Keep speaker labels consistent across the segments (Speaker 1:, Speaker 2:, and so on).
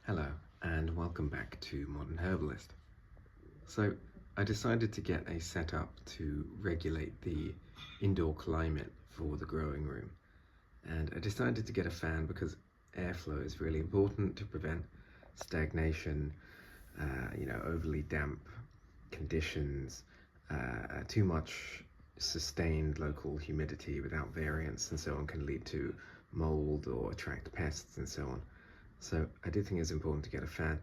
Speaker 1: Hello and welcome back to Modern Herbalist. So I decided to get a setup to regulate the indoor climate for the growing room, and I decided to get a fan because airflow is really important to prevent stagnation, overly damp conditions, too much sustained local humidity without variance and so on can lead to mold or attract pests and so on. So I did think it's important to get a fan.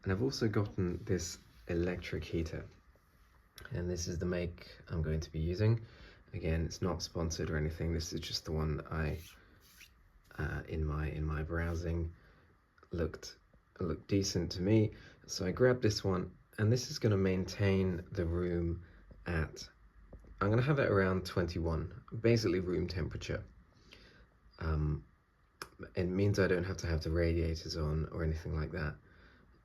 Speaker 1: And I've also gotten this electric heater. And this is the make I'm going to be using. Again, it's not sponsored or anything. This is just the one I, in my browsing, looked decent to me. So I grabbed this one, and this is going to maintain the room at, I'm going to have it around 21, basically room temperature. It means I don't have to have the radiators on or anything like that,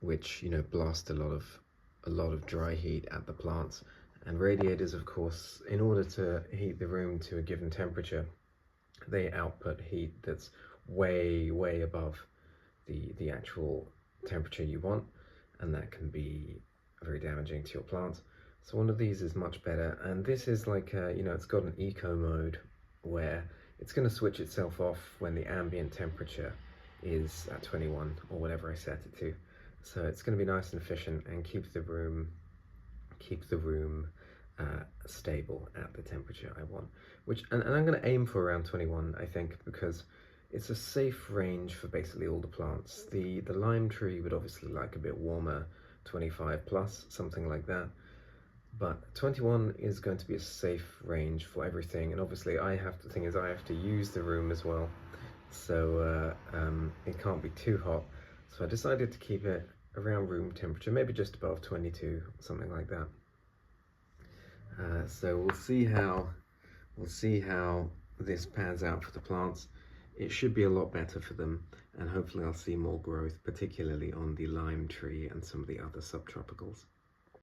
Speaker 1: which blast a lot of dry heat at the plants. And radiators, of course, in order to heat the room to a given temperature, they output heat that's way above the actual temperature you want, and that can be very damaging to your plants. So one of these is much better, and this is like it's got an eco mode where it's going to switch itself off when the ambient temperature is at 21 or whatever I set it to. So it's going to be nice and efficient and keep the room stable at the temperature I want. And I'm going to aim for around 21, I think, because it's a safe range for basically all the plants. The lime tree would obviously like a bit warmer, 25 plus, something like that. But 21 is going to be a safe range for everything, and obviously I have to use the room as well, so it can't be too hot. So I decided to keep it around room temperature, maybe just above 22, something like that. So we'll see how this pans out for the plants. It should be a lot better for them, and hopefully I'll see more growth, particularly on the lime tree and some of the other subtropicals.